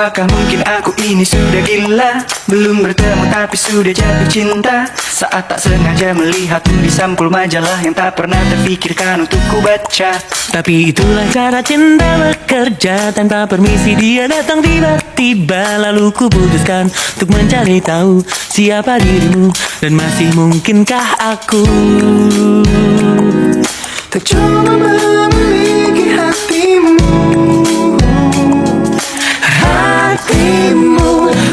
Apakah mungkin aku ini sudah gila? Belum bertemu tapi sudah jatuh cinta. Saat tak sengaja melihatmu di sampul majalah yang tak pernah terfikirkan untuk ku baca. Tapi itulah cara cinta bekerja. Tanpa permisi dia datang tiba-tiba. Lalu ku putuskan untuk mencari tahu siapa dirimu, dan masih mungkinkah aku tak coba memiliki hatimu.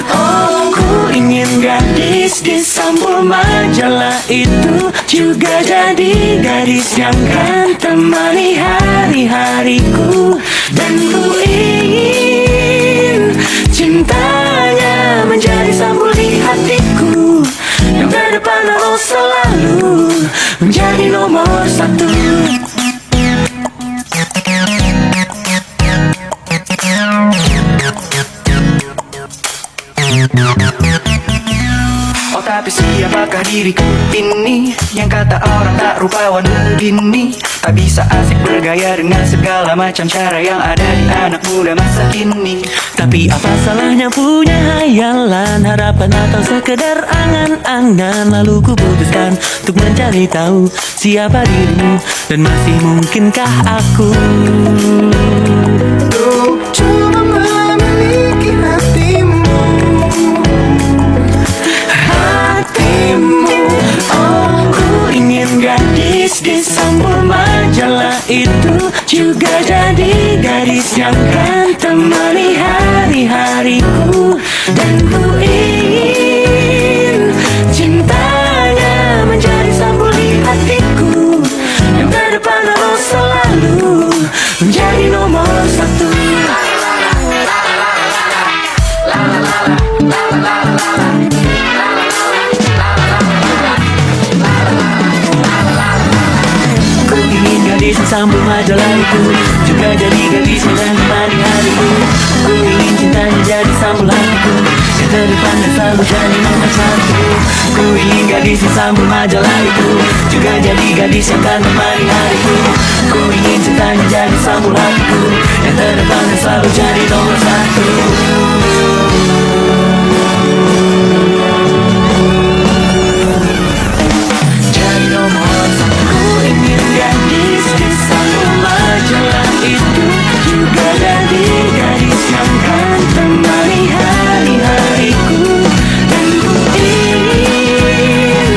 Oh, ku ingin gadis di sampul majalah itu juga jadi gadis yang kan temani hari-hariku. Dan ku ingin cintanya menjadi sampul di hatiku, yang ke depan harus selalu menjadi nomor satu. Oh tapi siapakah diriku ini, yang kata orang tak rupawan begini. Tak bisa asik bergaya dengan segala macam cara yang ada di anak muda masa kini. Tapi apa salahnya punya hayalan, harapan atau sekedar angan-angan. Lalu ku putuskan untuk mencari tahu siapa dirimu, dan masih mungkinkah aku untuk coba memiliki hatimu. Oh, ku ingin gadis di sampul majalah itu juga jadi gadis yang kan temani hari-hariku. Dan ku ingin cintanya menjadi sampul di hatiku, yang ke depan harus selalu menjadi nomor satu. Gadis sampul majalah itu juga jadi gadis yang temani hariku. Ku ingin cintanya jadi sampul hatiku, yang terdepan dan selalu jadi nomor satu. Ku ingin gadis sampul majalah itu juga jadi gadis yang kan temani hariku. Ku ingin cintanya jadi sampul hatiku, yang terdepan dan selalu jadi nomor satu. Jadi nomor satu. Ku ingin gadis di sampul majalah itu juga jadi gadis yang kan temani hari-hariku. Dan ku ingin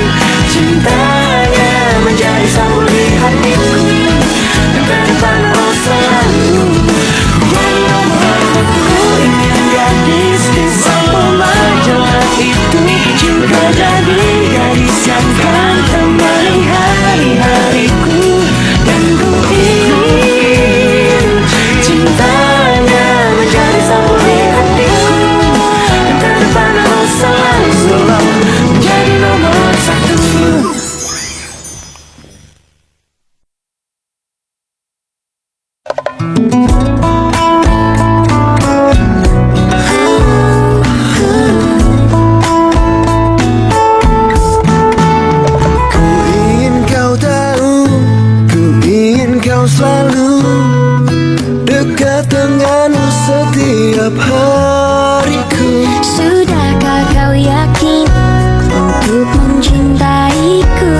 cintanya menjadi sampul di hatiku, yang ke depan harus selalu menjadi nomor satu. Ku ingin gadis di sampul majalah itu juga jadi gadis yang kan temani hari-hariku. Dan ku ingin cintanya menjadi sampul di hatiku, yang ke depan harus selalu menjadi nomor satu. Ku ingin kau tahu, ku ingin kau selalu dekat denganmu setiap hariku. Sudahkah kau yakin untuk mencintaiku?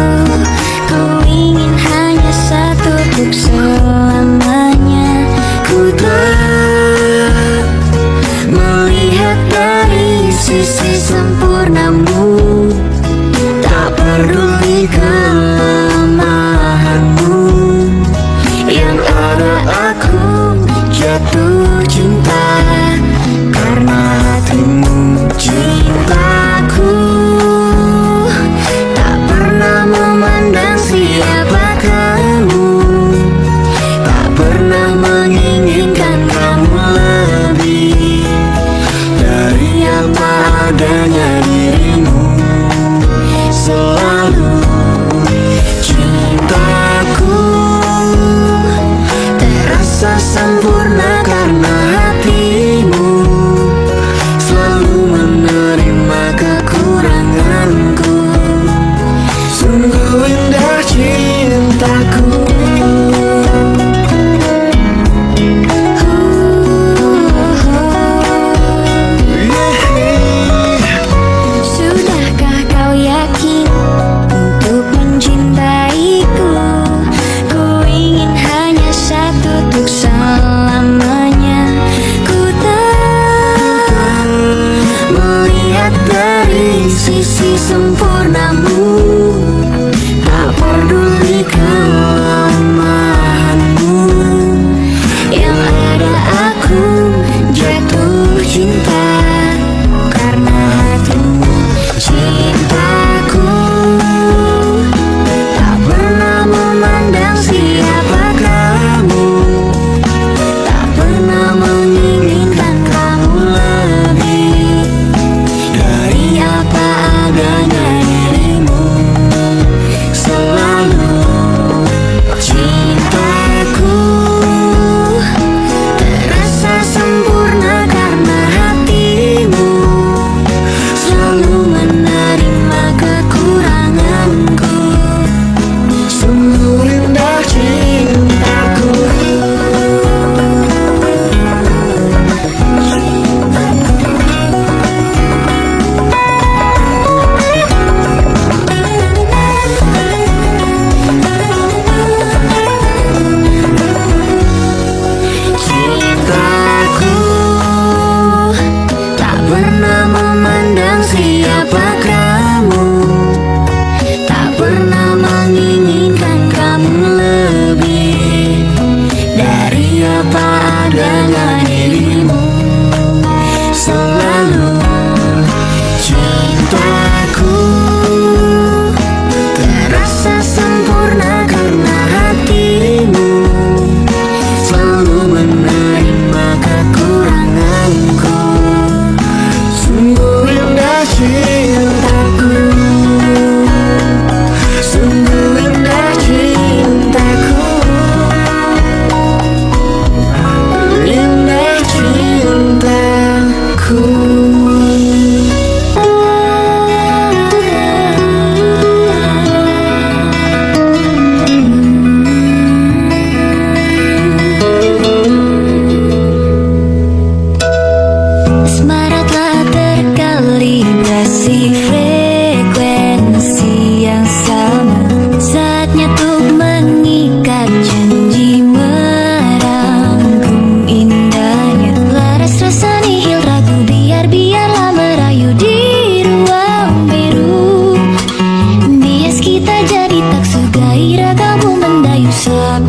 Ku ingin hanya satu untuk selamanya. Ku telah melihat dari sisi sempurnamu, tak peduli kelemahanmu. Yang ada aku jatuh cinta karena hatimu. Cintaku tak pernah memandang siapa kamu, tak pernah menginginkan kamu lebih dari apa adanya dirimu. Selalu cintaku terasa sempurna karena hatimu selalu menerima kekuranganku. Sungguh indah cintaku.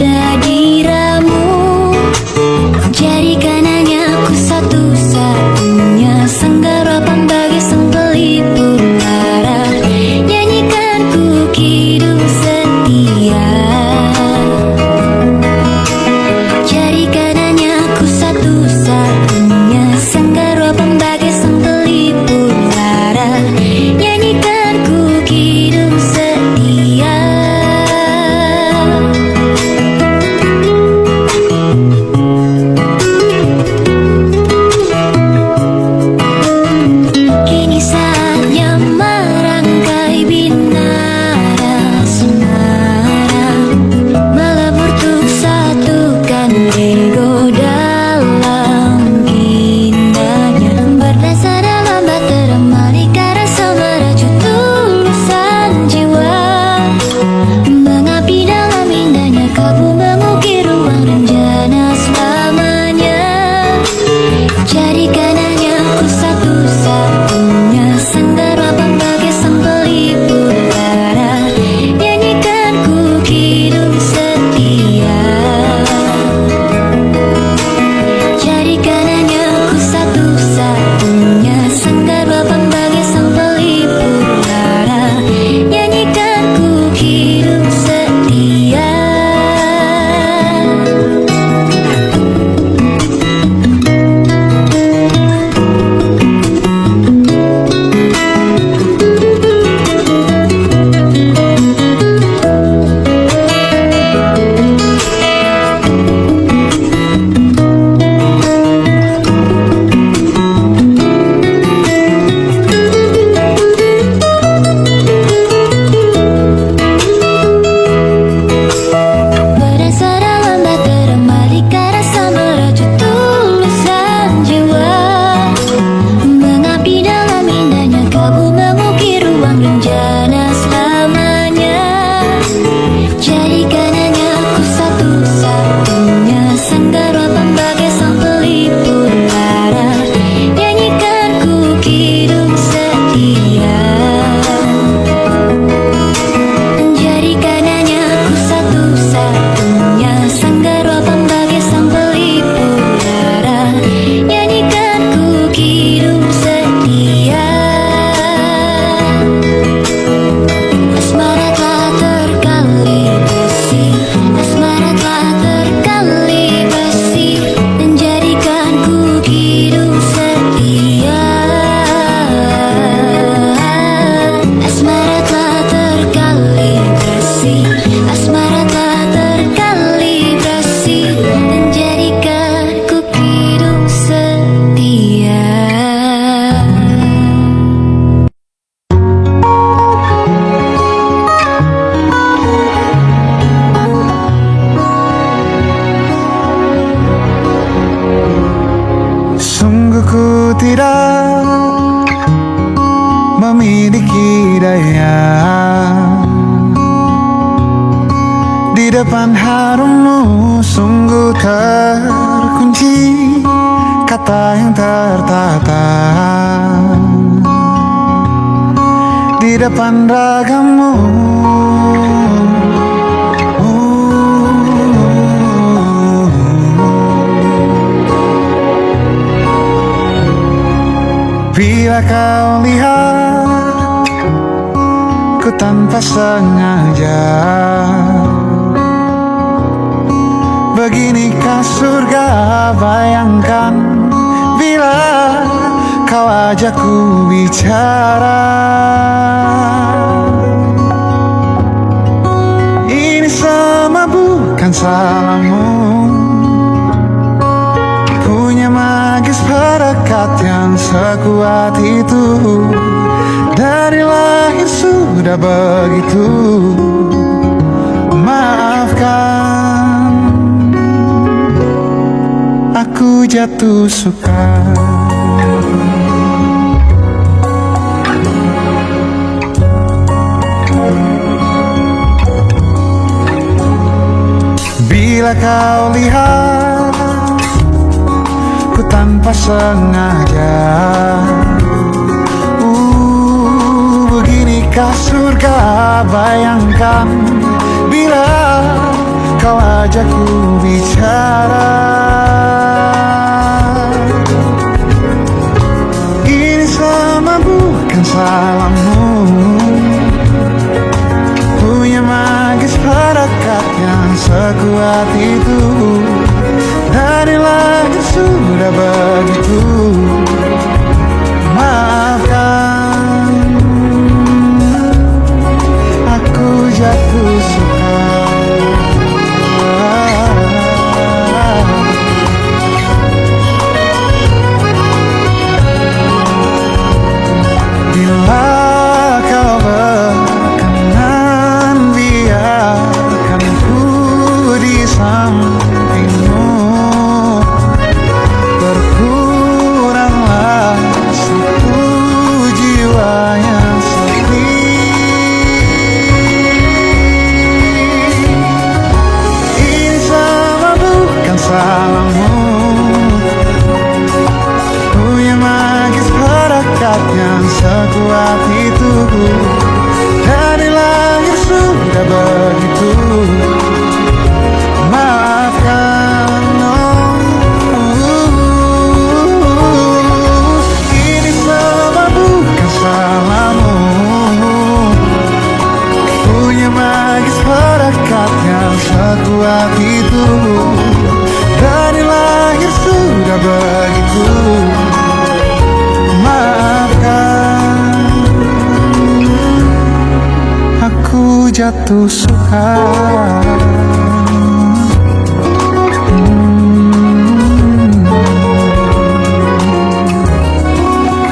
menggoda diramu. Jadikan hanya aku satu-satunya sanggara pembagi sang pelipur lara. Nyanyikan ku kidung setia. Jadikan hanya aku satu-satunya sanggara pembagi sang pelipur lara. Nyanyikan ku kidung setia. Kini saatnya merangkai binara asmara, melebur untuk satukan ego dalam indahnya. Berdasar dalam bahtera malika rasa merajut tulusan jiwa. Mengabdi dalam indahnya kalbu mengukir ruang rencana selamanya. Jadikan hanya aku satu-satunya sanggara pembagi sang pelipur lara. Nyanyikan ku kidung setia. Jadikan hanya aku satu-satunya sanggara pembagi sang pelipur lara. Nyanyikan ku kidung setia. Berdasar dalam bahtera malika rasa merajut tulusan jiwa. Mengabdi dalam indahnya kalbu mengukir ruang rencana selamanya. Jadikan hanya aku satu-satunya sanggara pembagi sang pelipur lara. Nyanyikan ku kidung setia. Jadikan hanya aku satu-satunya sanggara pembagi sang pelipur lara. Nyanyikan ku kidung setia. Asmara telah terkalibrasi, asmara telah terkalibrasi, dan jadikan ku kidung setia. Asmara telah terkalibrasi, asmara telah terkalibrasi, dan jadikan ku kidung setia. Sungguh ku tidak memiliki daya di depan harummu. Sungguh terkunci kata yang tertata di depan ragamu. Bila kau lihat ku tanpa sengaja, beginikah surga? Bayangkan bila kau ajak ku bicara. Ini semua bukan salahmu, punya magis perekat yang sekuat itu. Dari lahir sudah begitu. Maafkan, aku jatuh suka. Bila kau lihat ku tanpa sengaja, beginikah surga? Bayangkan bila kau ajak ku bicara. Ini sama bukan salahmu, punya magis harakat yang sekuat itu. Dari langit sudah begitu. Maafkan, aku jatuh suka. Bila kau berkenan, biarkan ku di sampingmu. Berkuranglah satu jiwa yang sedih. Ini sama bukan salahmu, punya magis harakat yang sekuat itu. Dari langit sudah begitu. Maafkan, ini semua bukan salahmu, punya magis harakat yang sekuat itu. Dari langit sudah begitu. Maafkan, aku jatuh suka.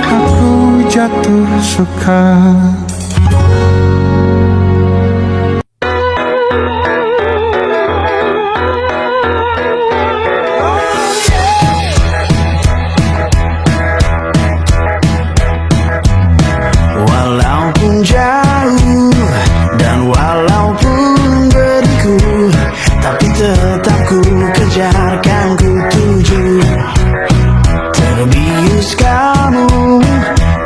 Aku jatuh suka. Walaupun jauh dan walaupun berliku, tapi tetap ku kejar, kan ku tuju. Terbius kamu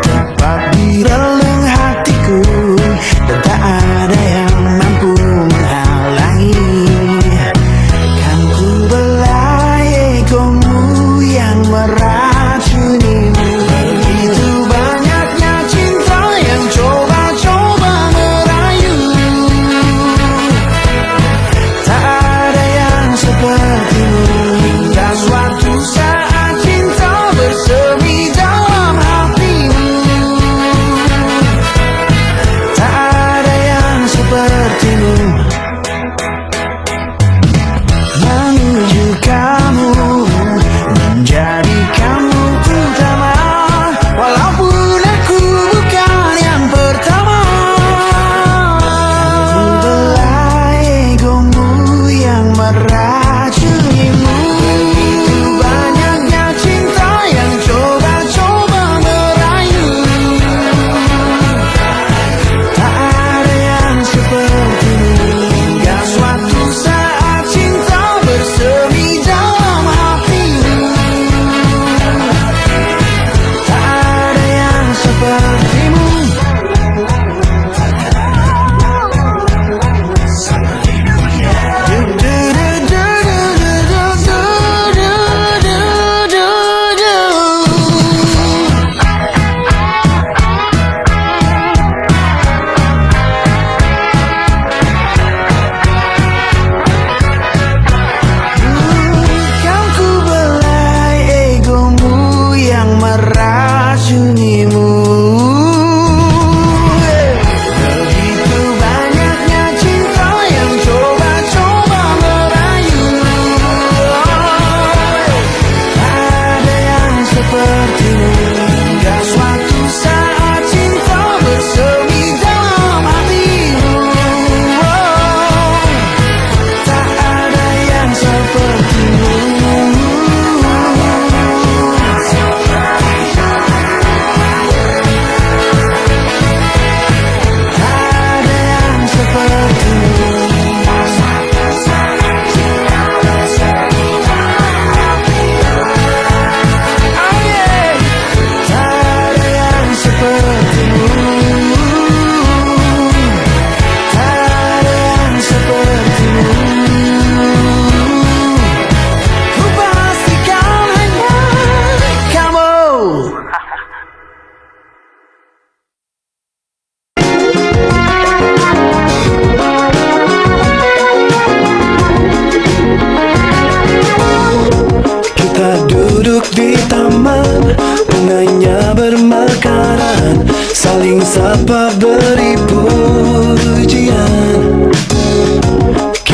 tepat di relung hati.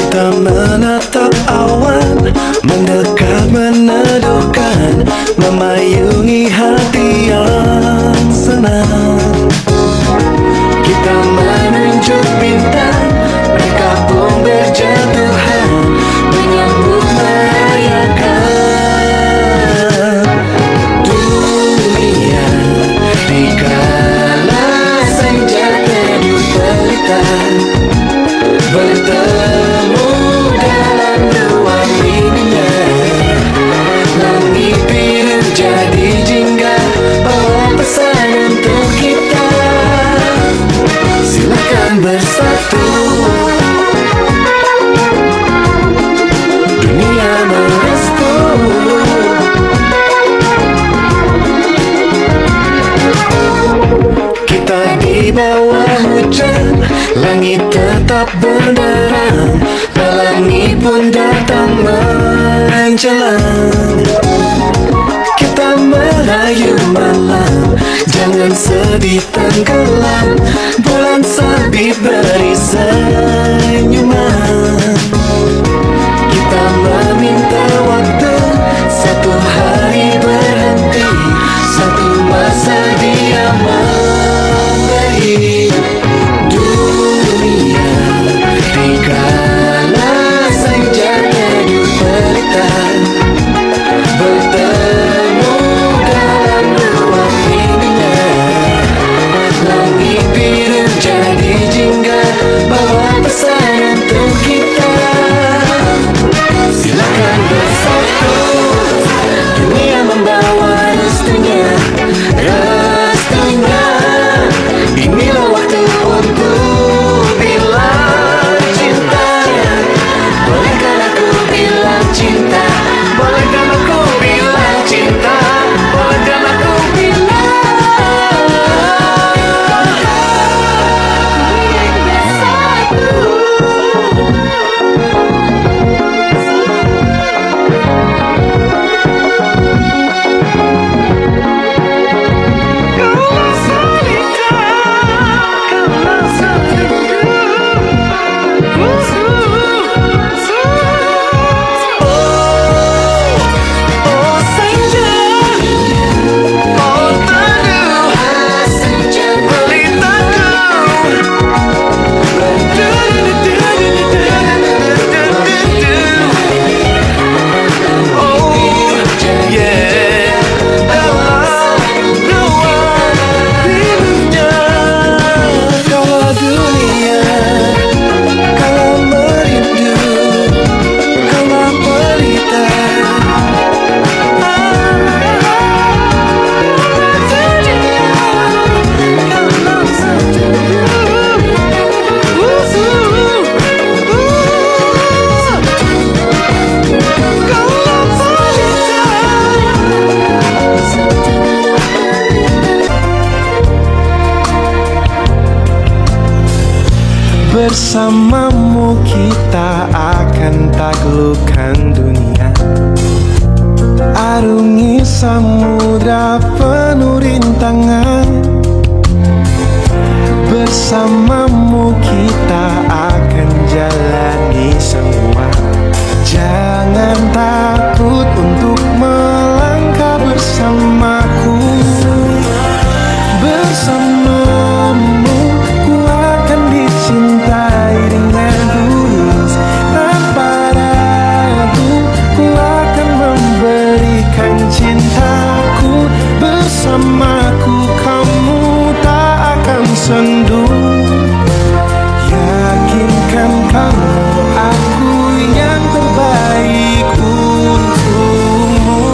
Kita menatap awan, mendekat meneduhkan, memayungi hati yang senang. Kita menunjuk bintang, mereka pun berjatuhan, menyambut merayakan dunia. Dikala senja teduh pelita, bertemu dalam ruang ininya. Langit biru jadi jingga, bawa pesan untuk kita. Silakan bersatu, dunia merestu. Kita di bawah hujan, langit tetap benderang, pelangi pun datang menjelang. Kita merayu malam, jangan sedih tenggelam, bulan sabit beri senyuman. Kita meminta waktu, satu hari berhenti, satu masa dia memberi dunia. Dikala senja teduh pelita, bertemu dalam ruang ininya. Langit biru jadi jingga, bawa pesan untuk kita. Silakan bersatu, dunia membawa restunya, restunya. Inilah waktu untuk bilang cinta. Bolehkan aku bilang cinta, bolehkan aku bilang cinta, bolehkan aku bilang bersamamu kita akan taklukkan dunia. Arungi samudra penuh rintangan, bersamamu kita akan jalani semua. Jangan takut untuk melangkah bersamaku. Bersamamu ku akan dicintai dengan tulus, tanpa ragu ku akan memberikan cintaku. Bersamaku kamu tak akan sendu. Yakinkan kamu aku yang terbaik untukmu.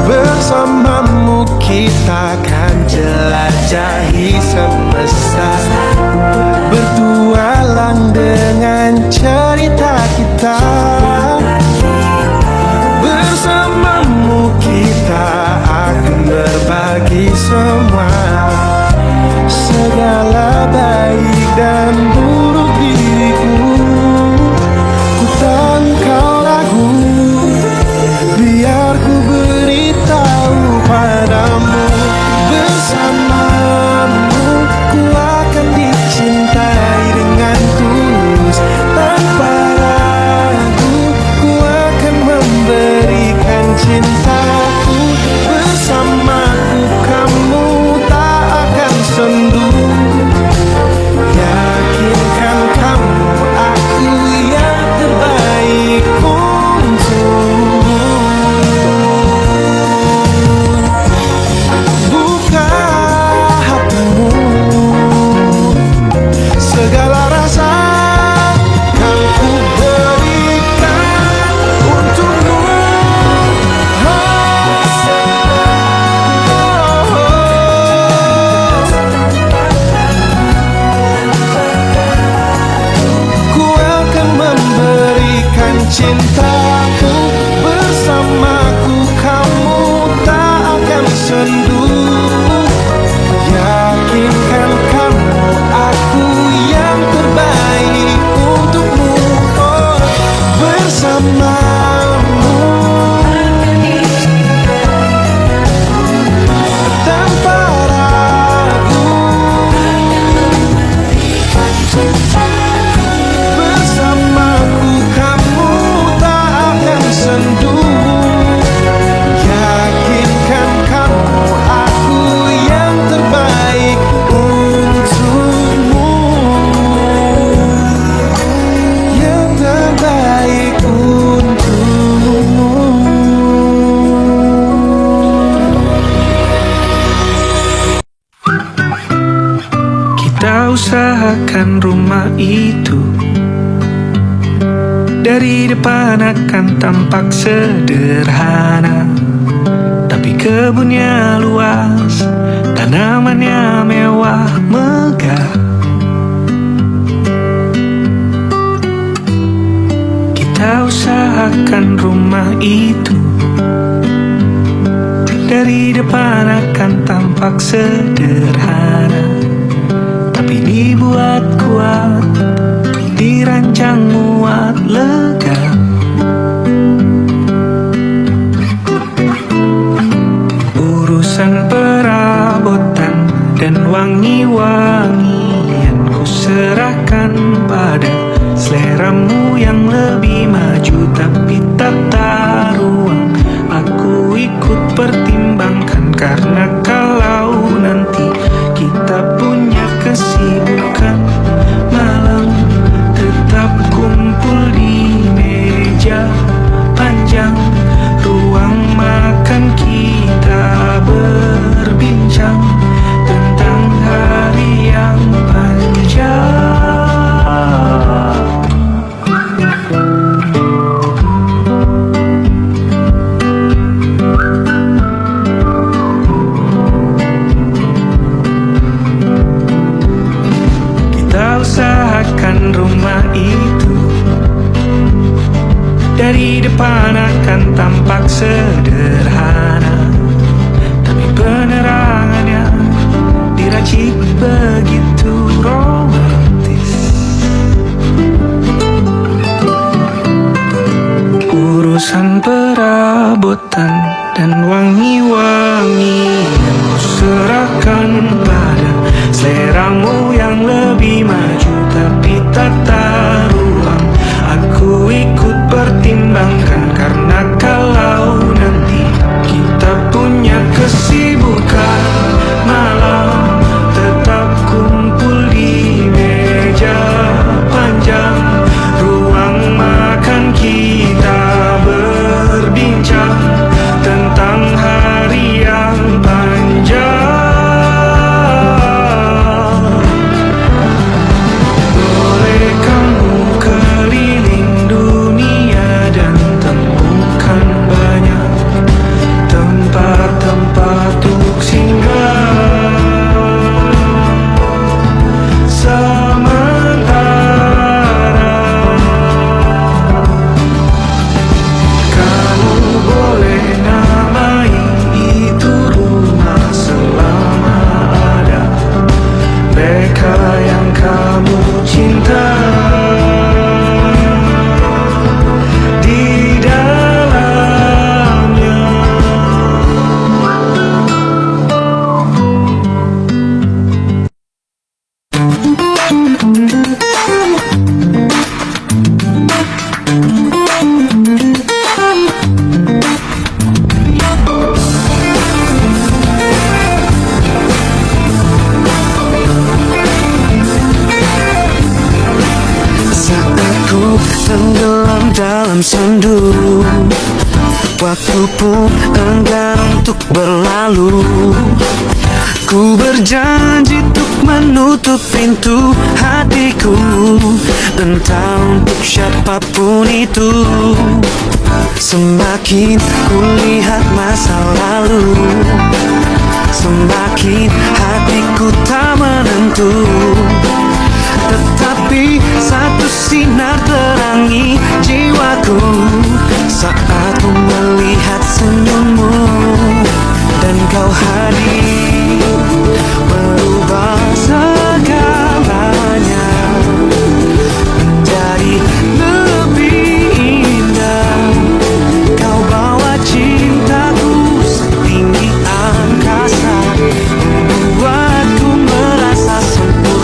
Bersamamu kita akan jelajahi semesta, bertualang dengan cerita kita. Bersamamu kita akan berbagi semua, segala baik dan buruk diriku. Ku tahu kau ragu, biar ku beritahu padamu. Bersamamu Kita usahakan rumah itu dari depan akan tampak sederhana, tapi kebunnya luas, tanamannya mewah megah. Kita usahakan rumah itu dari depan akan tampak sederhana, tapi dibuat kuat, dirancang muat lega. Urusan perabotan dan wangi-wangian ku serahkan pada seleramu yang lebih maju, tapi tata ruang aku ikut pertimbangkan, karena kalau nanti kita punya kesibukan malam, tetap kumpul di meja panjang ruang makan, kita berbincang tentang hari yang panjang. Usahakan rumah itu dari depan akan tampak sederhana, tapi penerangannya diracik begitu romantis. Urusan perabotan dan wangi-wangi yang ku serahkan pada seleramu yang lebih maju, tapi tata ruang aku ikut pertimbangkan, karena kalau nanti kita punya kesibukan malam, tetap kumpul di meja panjang ruang makan, kita berbincang tentang hari yang panjang. Tenggelam dalam sendu, waktu pun enggan untuk berlalu. Ku berjanji untuk menutup pintu hatiku, entah untuk siapapun itu. Semakin ku lihat masa lalu, semakin hatiku tak menentu. Tetapi satu sinar terangi jiwaku saat ku melihat senyummu, dan kau hadir merubah segalanya menjadi lebih indah. Kau bawa cintaku setinggi angkasa, membuatku merasa sempurna.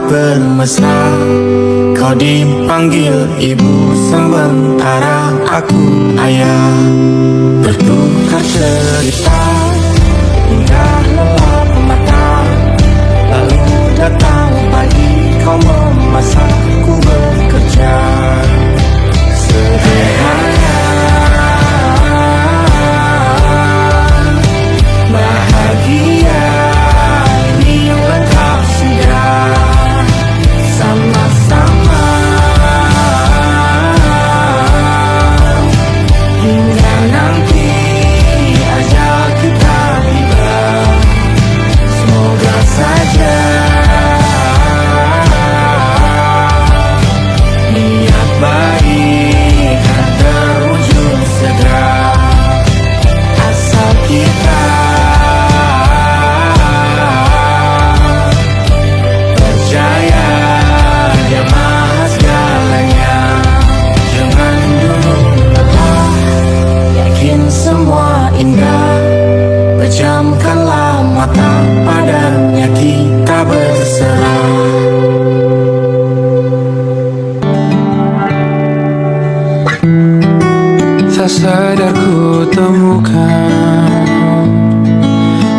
bermesra. Kau dipanggil ibu sementara aku ayah. Bertukar cerita hingga lelap mata. Lalu datang pagi kau memasakku bekerja. Sederhana, bahagia ini lengkap sudah sama-sama. Hingga nanti ajal kita tiba, semoga saja niat baik akan terwujud segera. Asal kita percaya Dia maha segalanya. Jangan dulu lelah, yakin semua indah. Pejamkanlah mata, padanya kita berserah. Tak sadar ku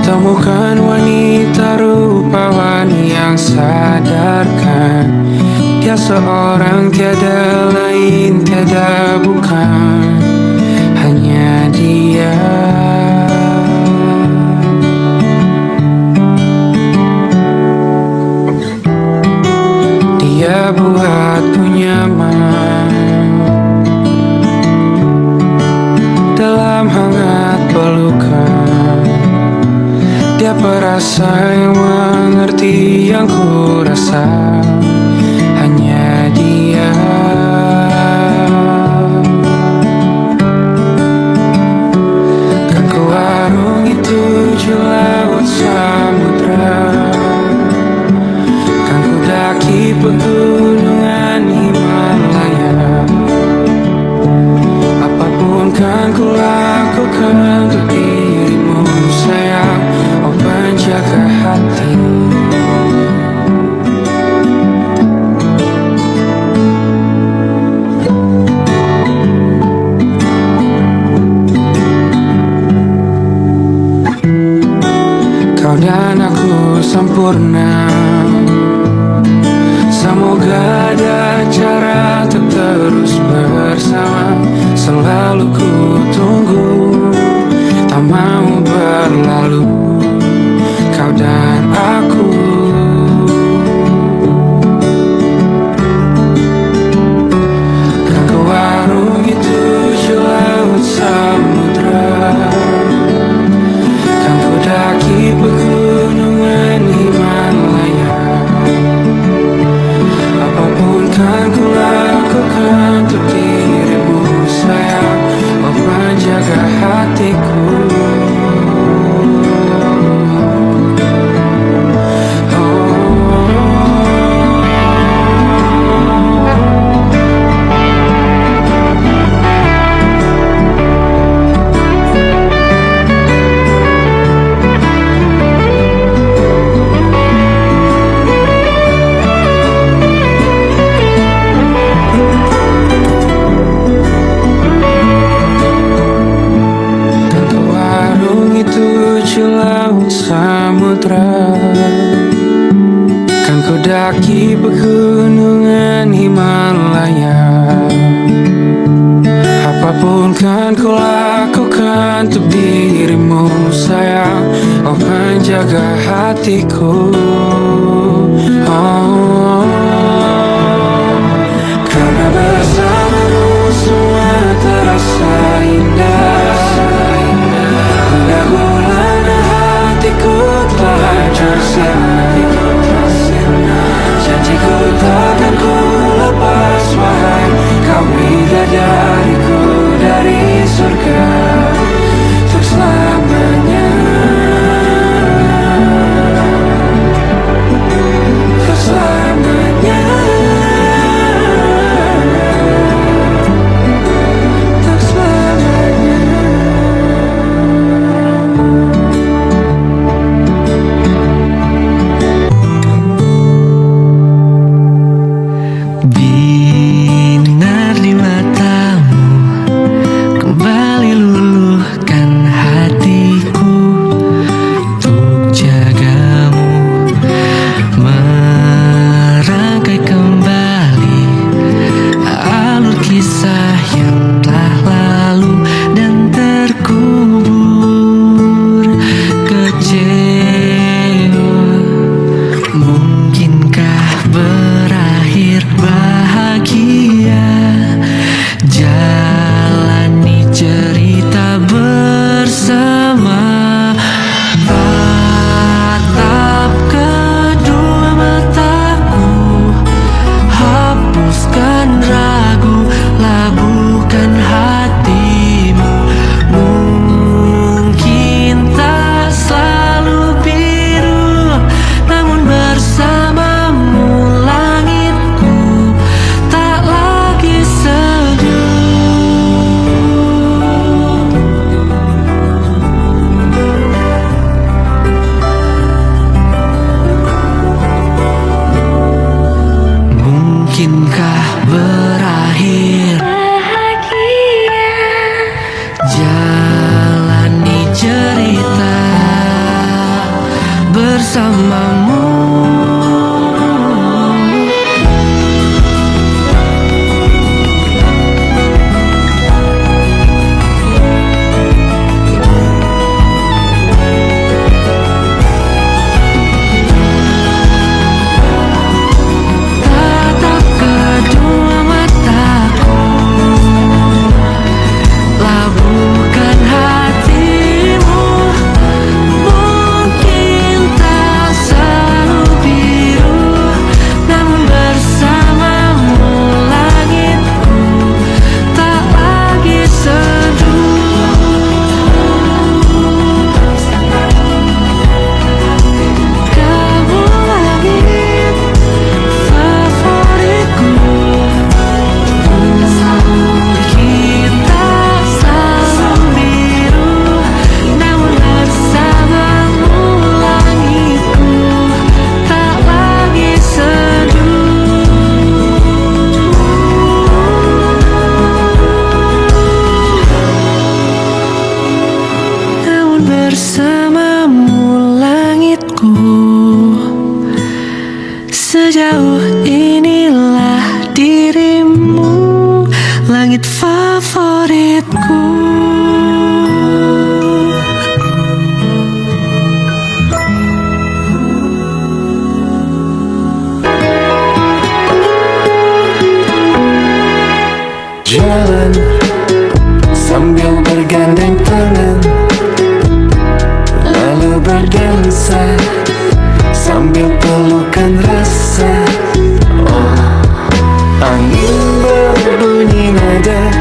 temukan wanita rupawan yang sadarkan. Dia seorang tiada lain, tiada bukan, hanya dia. Dia buatku nyaman dalam hangat pelukan. Dia perasa yang mengerti yang ku rasa, hanya dia. Kan ku warungi 7 laut samudra, kan ku daki pegunungan Himalaya. Apapun kan ku lakukan untuk dirimu sayang, oh penjaga hati. Kau dan aku sempurna, semoga ada cara untuk terus bersama. Selalu ku tunggu, tak mau berlalu, kau dan aku. Kan ku warungi 7 laut samudra, kan ku daki pegunungan Himalaya. Apapun kan ku lakukan untuk dirimu sayang, oh penjaga hatiku. Samudra, kan ku daki pegunungan Himalaya. Apapun kan ku lakukan untuk dirimu sayang, oh penjaga hatiku. Oh, karena bersamamu semua terasa indah. Gula-gulana hatiku telah hancur sirna. Janjiku takkan ku lepas, wahai kau bidadariku dari surga untuk selamanya. Untuk selamanya. Untuk selamanya. bersamamu. Tatap kedua mataku, labuhkan hatimu. Mungkin tak selalu biru, namun bersamamu langitku tak lagi seduh. Kamu langit favoritku, kita selalu biru, namun bersamamu langitku tak lagi seduh. Namun bersamamu langitku, sejauh inilah dirimu, langit favoritku. Jalan sambil bergandeng tangan, lalu berdansa sambil pelukan rasa. Oh, angin berbunyi nada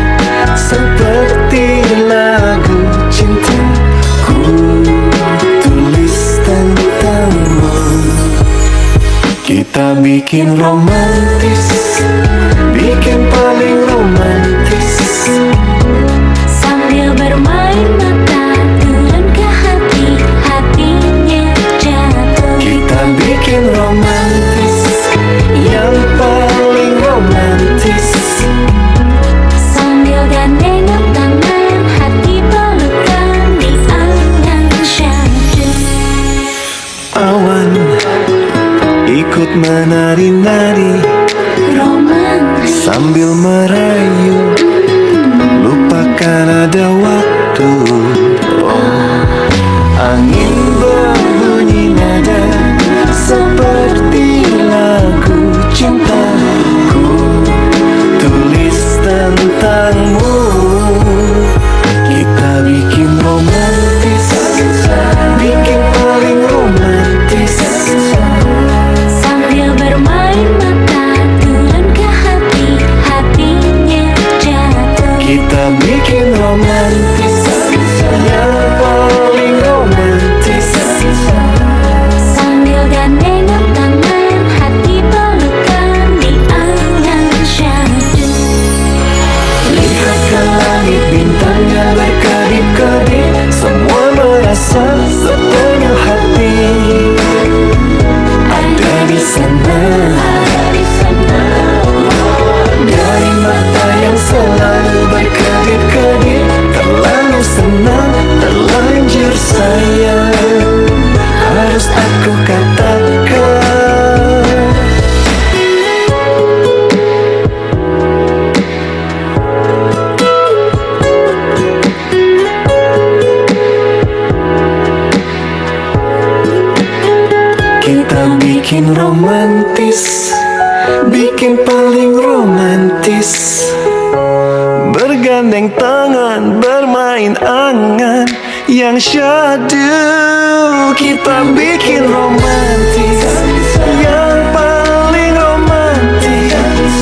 seperti lagu cinta. Ku tulis tentangmu, kita bikin romantis, bikin paling romantis. Sambil bermain mata turun ke hati, hatinya jatuh. Kita bikin romantis, yang paling romantis. Sambil gandengan tangan, hati pelukan di angan syahdu. Awan ikut menari-nari Romantis, sambil merayu, lupakan ada waktu. Oh, angin berbunyi nada seperti lagu cinta. Ku tulis tentangmu, kita bikin romantis, bikin paling romantis. sambil bermain mata turun ke hati, hatinya jatuh. Kita bikin romantis, yang paling romantis. Sambil gandengan tangan, hati pelukan di angan syahdu. Lihat ke langit, bintangnya berkedip-kedip, semua merasa sepenuh hati ada di sana. Dari mata yang selalu berkedip-kedip, terlalu senang, terlanjur sayang, harus aku katakan. Kita bikin romantis, bikin paling romantis. Bergandeng tangan, bermain angan yang syahdu. Kita bikin romantis, yang paling romantis.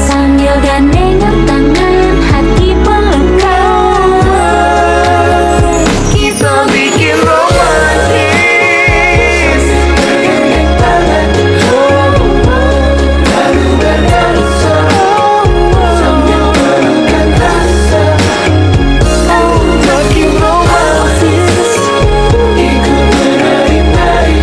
Sambil gandengan tangan, hati pelukan. Kita bikin romantis, bergandeng tangan, lalu berdansa sambil pelukan rasa. Makin romantis, ikut menari-nari.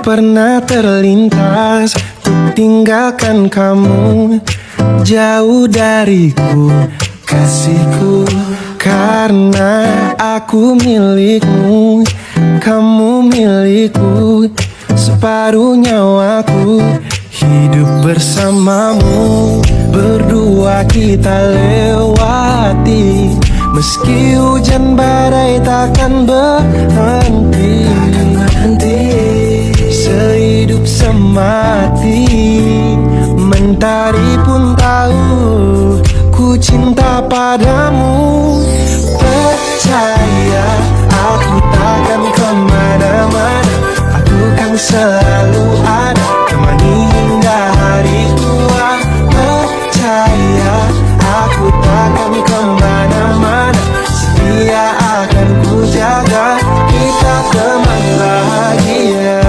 pernah terlintas untuk tinggalkan kamu jauh dariku, kasihku. Karena aku milikmu, kamu milikku, separuh nyawaku. Hidup bersamamu, berdua kita lewati. Meski hujan badai takkan berhenti, sehidup semati. Mentari pun tahu ku cinta padamu. Percaya aku takkan kemana-mana, aku kan selalu ada, temani hingga hari tua. Percaya aku takkan kemana-mana, setia akan ku jaga, kita teman bahagia.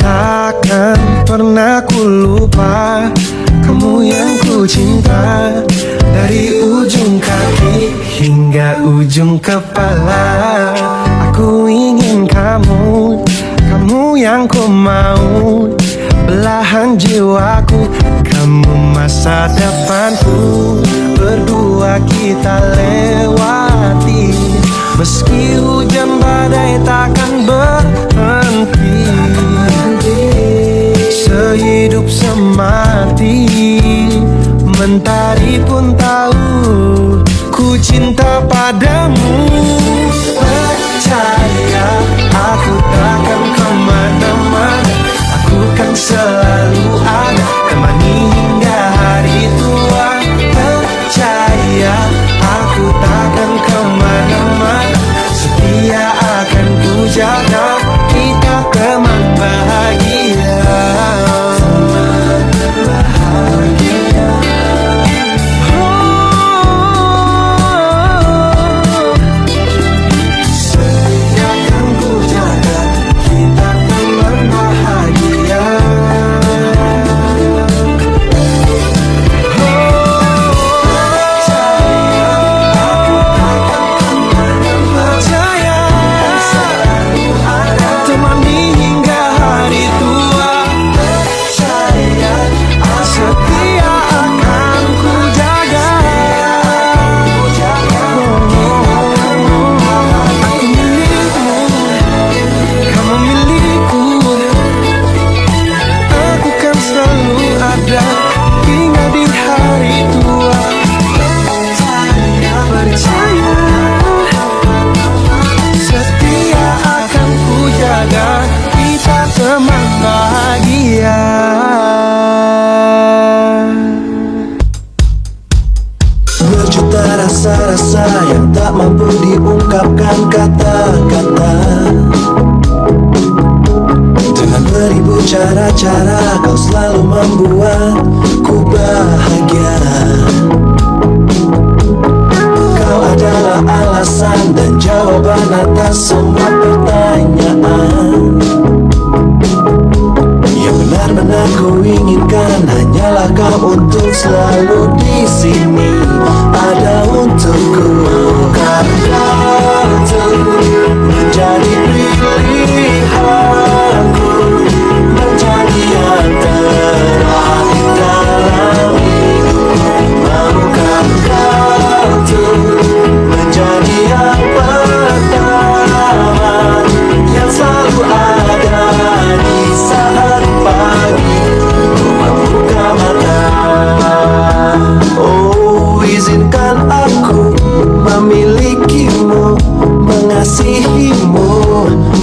Takkan pernah ku lupa kamu yang ku cinta, dari ujung kaki hingga ujung kepala. Aku ingin kamu, kamu yang ku mau, belahan jiwaku, kamu masa depanku. Berdua kita lewati, meski hujan badai takkan berhenti. Sehidup semati, mentari pun tahu ku cinta padamu. Percaya aku takkan kemana-mana, aku kan selalu ada, temani hingga hari tua. Percaya aku takkan kemana-mana, setia akan ku jaga, kita teman bahagia. Berjuta rasa-rasa yang tak mampu diungkapkan kata-kata. Dengan beribu cara-cara kau selalu membuatku bahagia. Kau adalah alasan dan jawaban atas semua pertanyaan. Yang benar-benar ku inginkan hanyalah kau untuk selalu di sini, ada untukku. Karena kau menjadi pilihanku, menjadi yang terakhir dalam hidupku. Maukah kau menjadi yang pertama, yang selalu ada di saat pagi ku membuka mata. Oh, izinkan aku memilikimu, mengasihimu,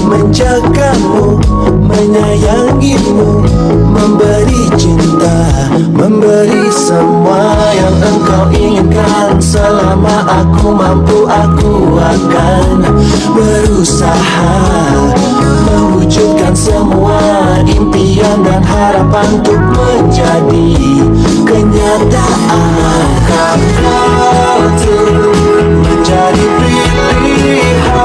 menjagamu, menyayangimu, memberi cinta, memberi semua yang engkau inginkan. Selama aku mampu, aku akan berusaha mewujudkan semua impian dan harapan untuk menjadi kenyataan. Kau menjadi pilihanku,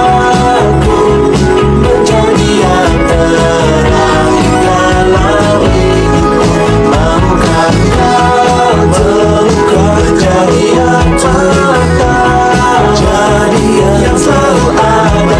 menjadi yang terakhir dalam hidupku. Maukah kau menjadi yang pertama, jadi yang selalu ada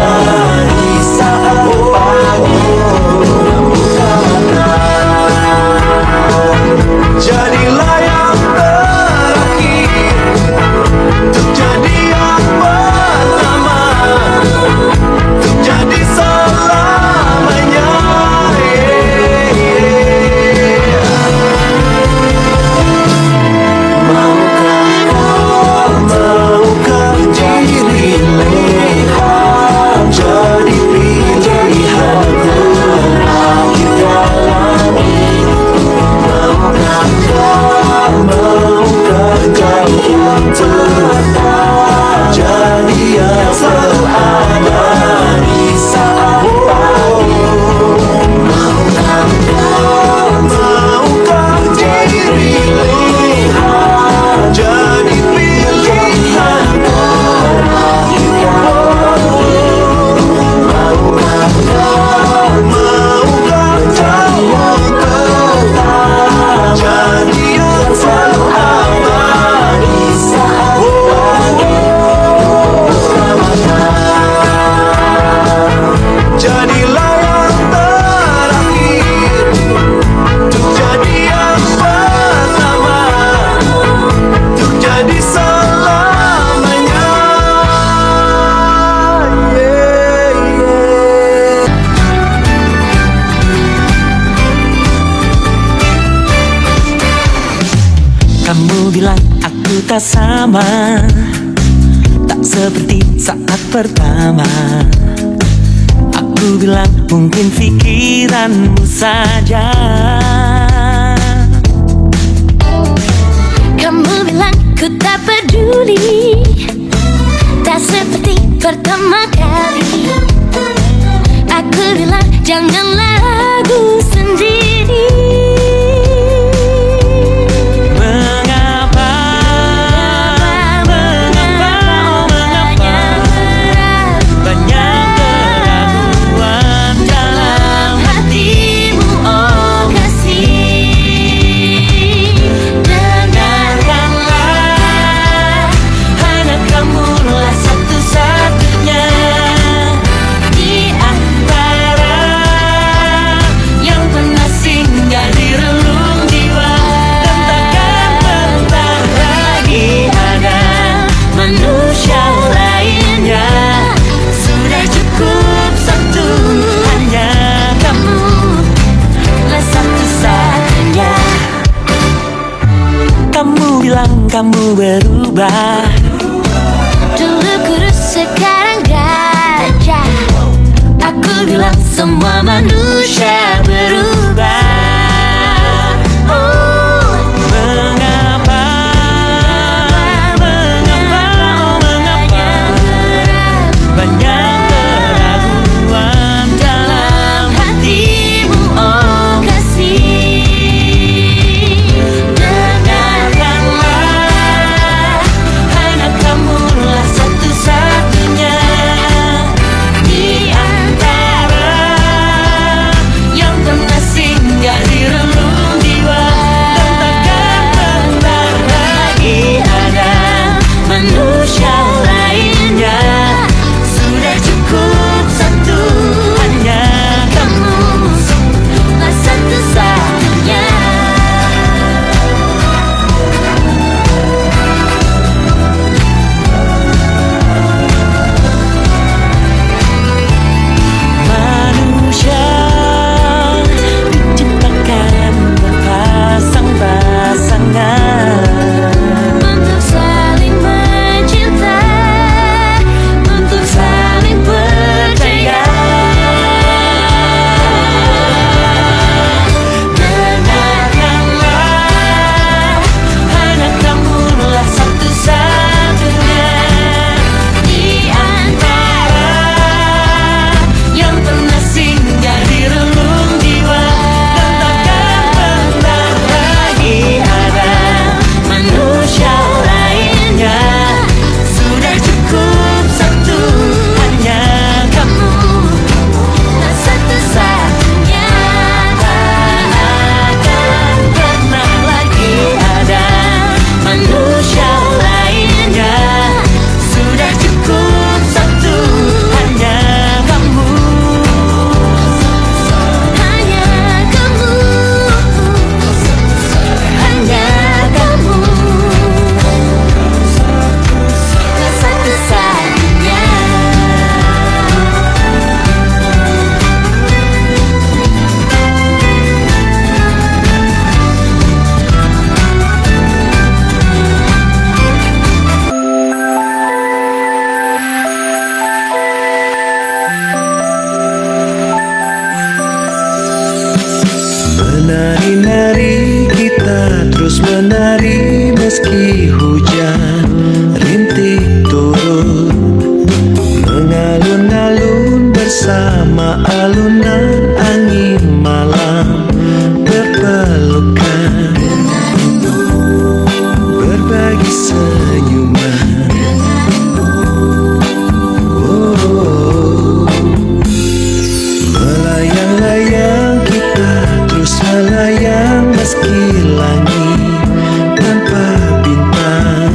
bilang aku tak sama, tak seperti saat pertama. Aku bilang mungkin pikiranmu saja. Kamu bilang ku tak peduli, tak seperti pertama kali. Aku bilang janganlah ragu sendiri. Mengapa, oh mengapa banyak keraguan dalam hatimu, oh kasih. Dengarkanlah, hanya kamulah satu-satunya di antara yang pernah singgah di relung jiwa. Dan takkan pernah lagi ada manusia lainnya. Sudah cukup satu, hanya kamu lah satu-satunya. Kamu bilang kamu berubah, Dulu kurus sekarang gajah. Aku bilang semua manusia berubah. Oh, mengapa, oh mengapa banyak keraguan dalam hatimu, oh kasih. Dengarkanlah, hanya kamulah satu-satunya di antara yang pernah singgah di relung jiwa. Dan takkan pernah lagi ada manusia lainnya. Sudah cukup satu, hanya kamu lah satu-satunya. manusia diciptakan berpasang-pasangan. Untuk saling mencinta, untuk saling percaya. Dengarkanlah, hanya kamulah satu-satunya di antara yang pernah singgah di relung jiwa. Dan takkan pernah lagi ada manusia lainnya. Sudah cukup satu, hanya kamu lah satu-satunya. tak akan pernah lagi ada manusia lainnya. Sudah cukup satu, hanya kamu. Hanya kamu, hanya kamu lah satu-satunya. Menari-nari kita terus menari meski hujan rintik turun, mengalun-alun bersama alunan angin malam, berpelukan, berbagi senyuman. Oh, melayang-layang kita terus melayang meski langit tanpa bintang.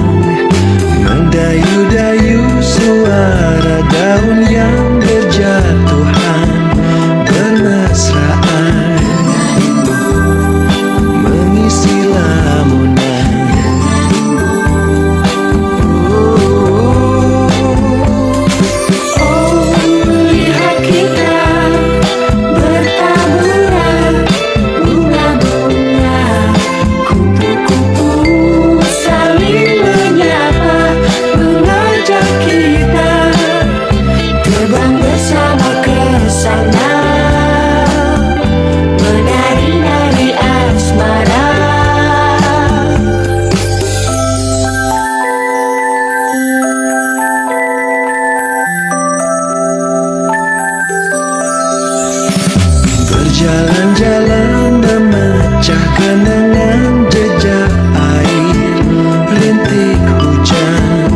kenangan jejak air rintik hujan,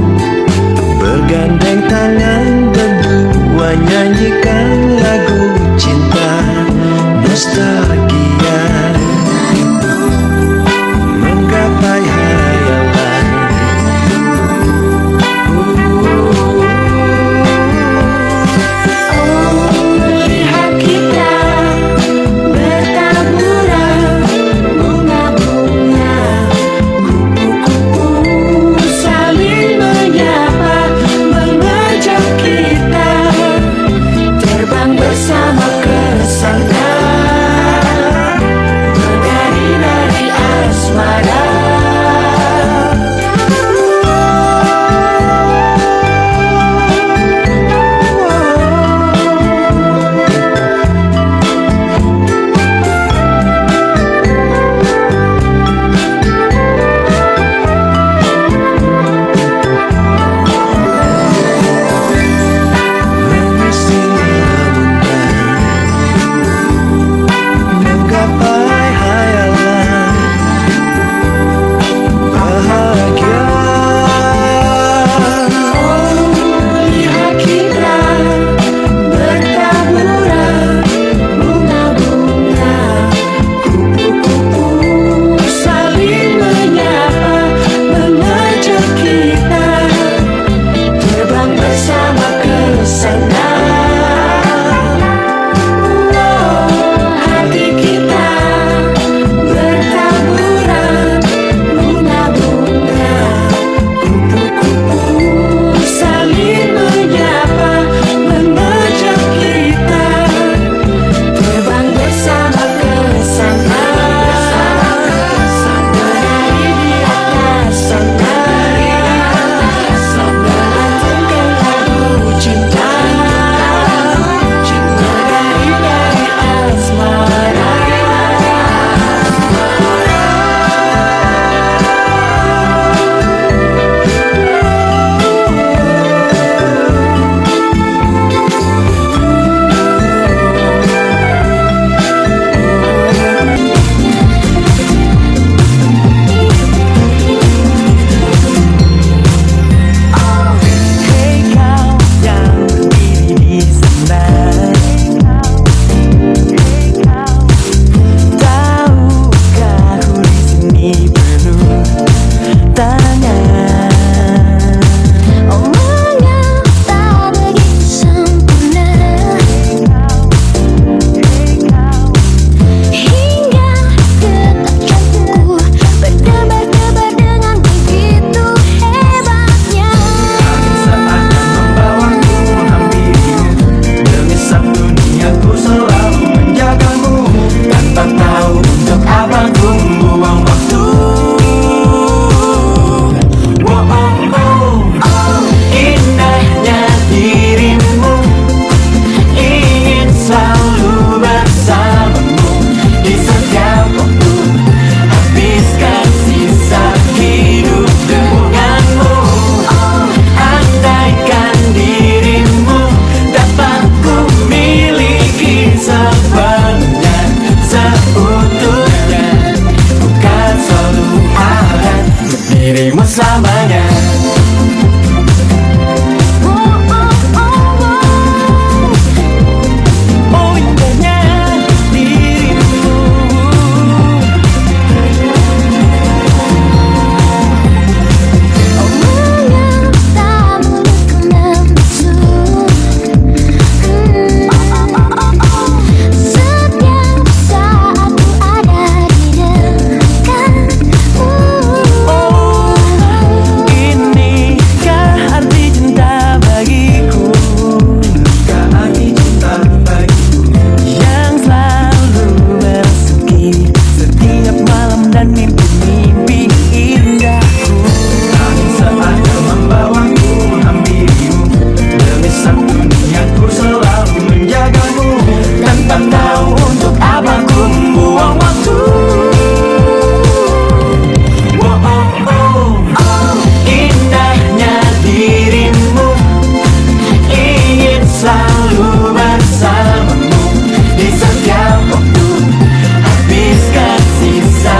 bergandeng tangan berdua nyanyikan lagu cinta nostalgia, menggapai hayalan. Lihat kita bertaburan bunga-bunga, kupu-kupu saling menyapa, mengajak kita terbang bersama ke sana, menari-nari asmara. Mengisi lamunan, menggapai hayalan bahagia. Lihat kita bertaburan bunga-bunga, kupu-kupu saling menyapa, mengajak kita terbang bersama ke sana. Hati kita bertaburan bunga-bunga, kupu-kupu saling menyapa, mengajak kita terbang bersama ke sana, menari di atas sana, melantunkan lagu cinta, menari-nari asmara. Hei kau yang berdiri di sana, tahukah ku di sini penuh tanya. Oh mengapa begitu sempurna, hingga detak jantungku berdebar-debar dengan begitu hebatnya. Saat membawaku menghampirimu, demi sang dunia ku selalu menjagamu, tanpa tahu untuk apa ku membuang waktu. Oh, oh, oh, indahnya dirimu, ingin selalu bersamamu di setiap waktu, habiskan sisa hidup denganmu. Andaikan dirimu dapat ku miliki sepenuhnya, seutuhnya, bukan selalu ada untuk dirimu selamanya. Oh indahnya dirimu, Mengapa mulutku membisu, setiap saat ku ada di dekatmu. inikah arti cinta bagiku, Inikah arti cinta bagiku, yang selalu memasuki setiap malam dan mimpi-mimpi indahku. saat kau membawaku menghampirimu, demi sang dunia ku selalu menjagamu, tanpa tahu untuk apa ku membuang waktu. Oh, oh, oh, indahnya dirimu, ingin selalu bersamamu di setiap waktu, habiskan sisa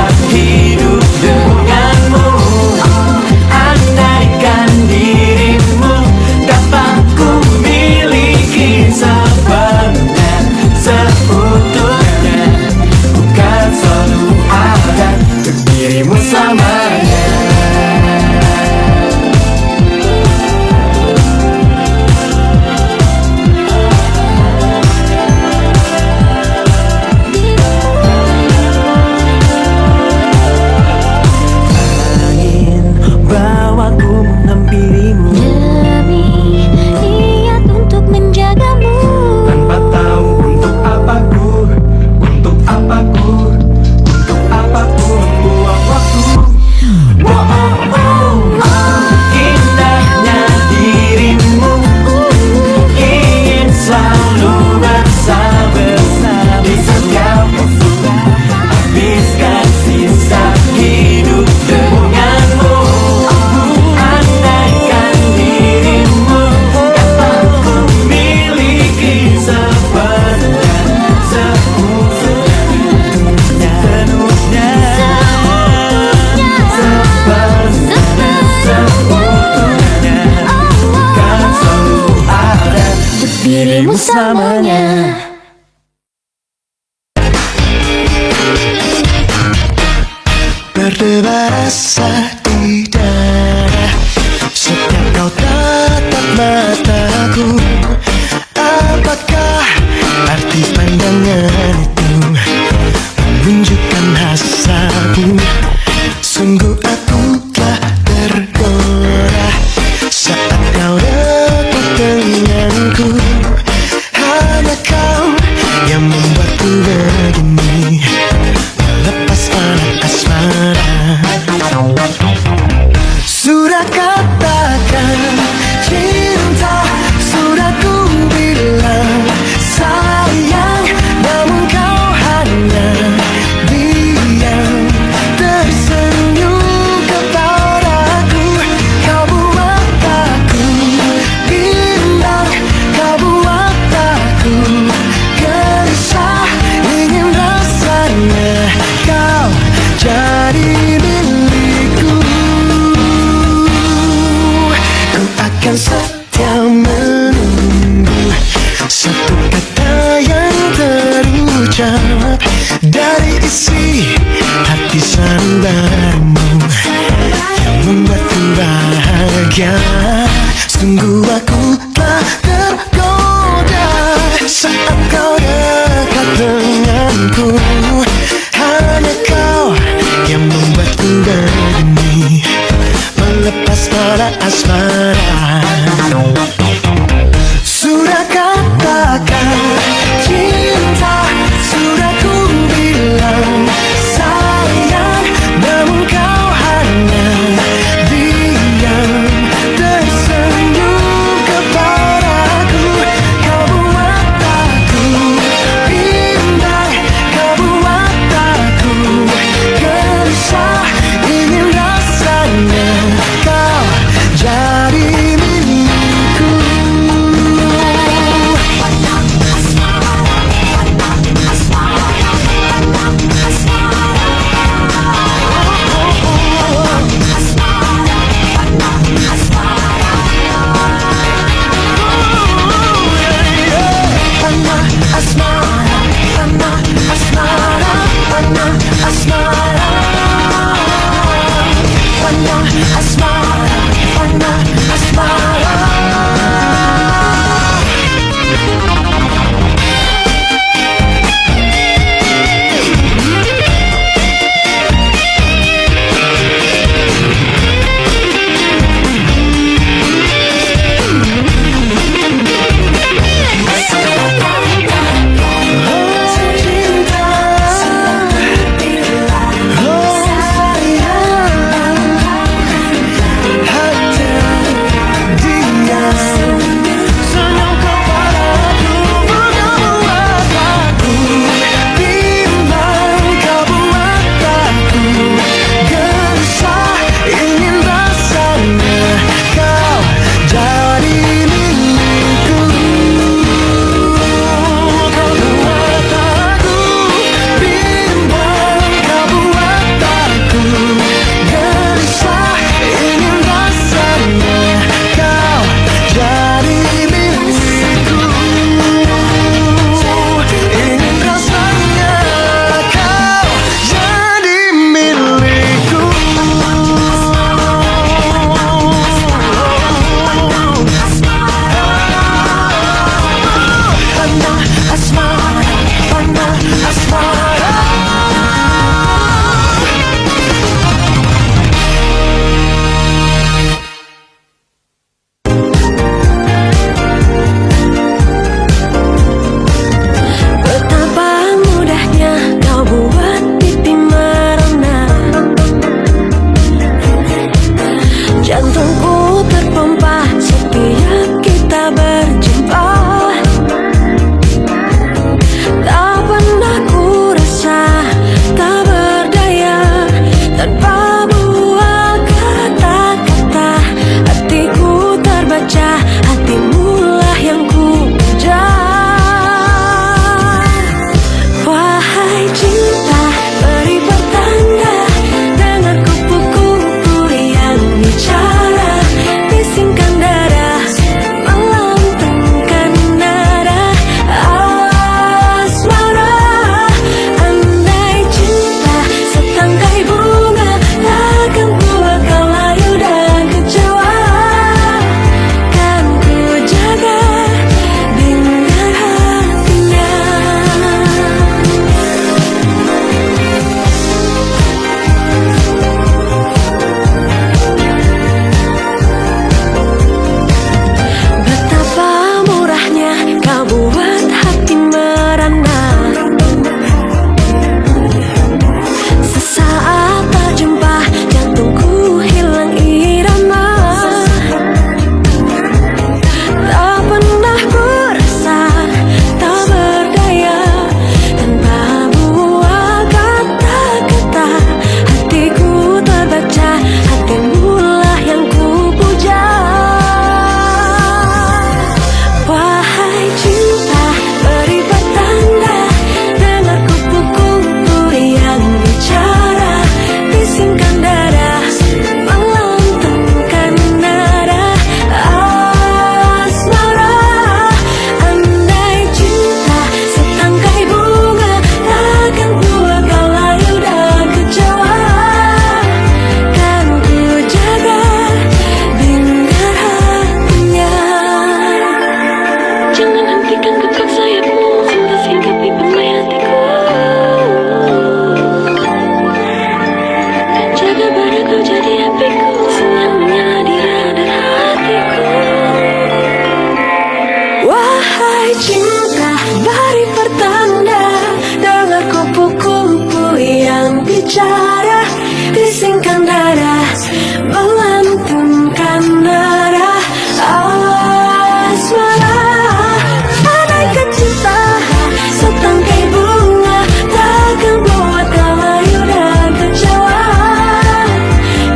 bersamanya. Berdebar rasa di dada setiap kau tatap mataku. Apakah arti pandangan itu menunjukkan hasratmu? Sungguh aku telah tergoda saat kau dekat denganku. Hanya kau yang membuatku begini, melepas panah asmara. Kau jadi apiku, selamanya di radar hatiku. Wahai cinta, beri pertanda, dengar kupu-kupu yang bicara, bisingkan dada, melantunkan nada asmara. Andaikan cinta setangkai bunga takkan buat kau layu dan kecewa,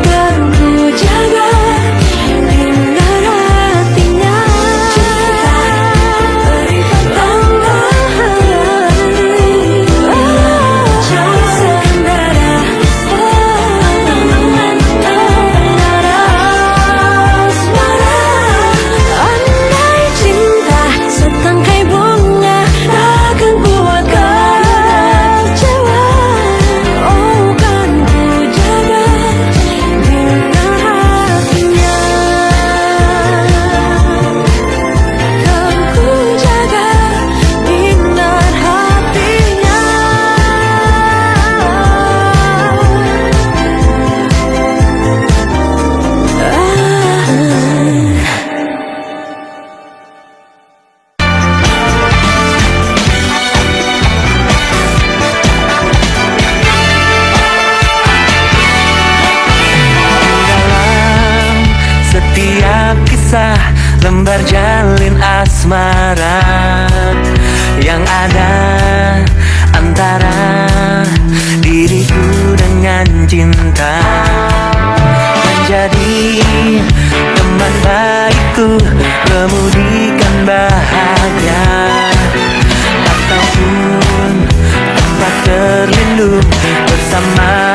kan ku jaga hingga hatinya. Cinta beri pertanda, bisingkan dada, andai cinta setangkai bunga takkan buat kau kecewa, oh kan ku jaga hingga hatinya, kan ku jaga hingga hatinya. Dalam setiap kisah lembar jalin asmara yang ada antara diriku dengan cinta, menjadi teman baikku, kemudikan bahagia, ataupun tempat terlindung bersama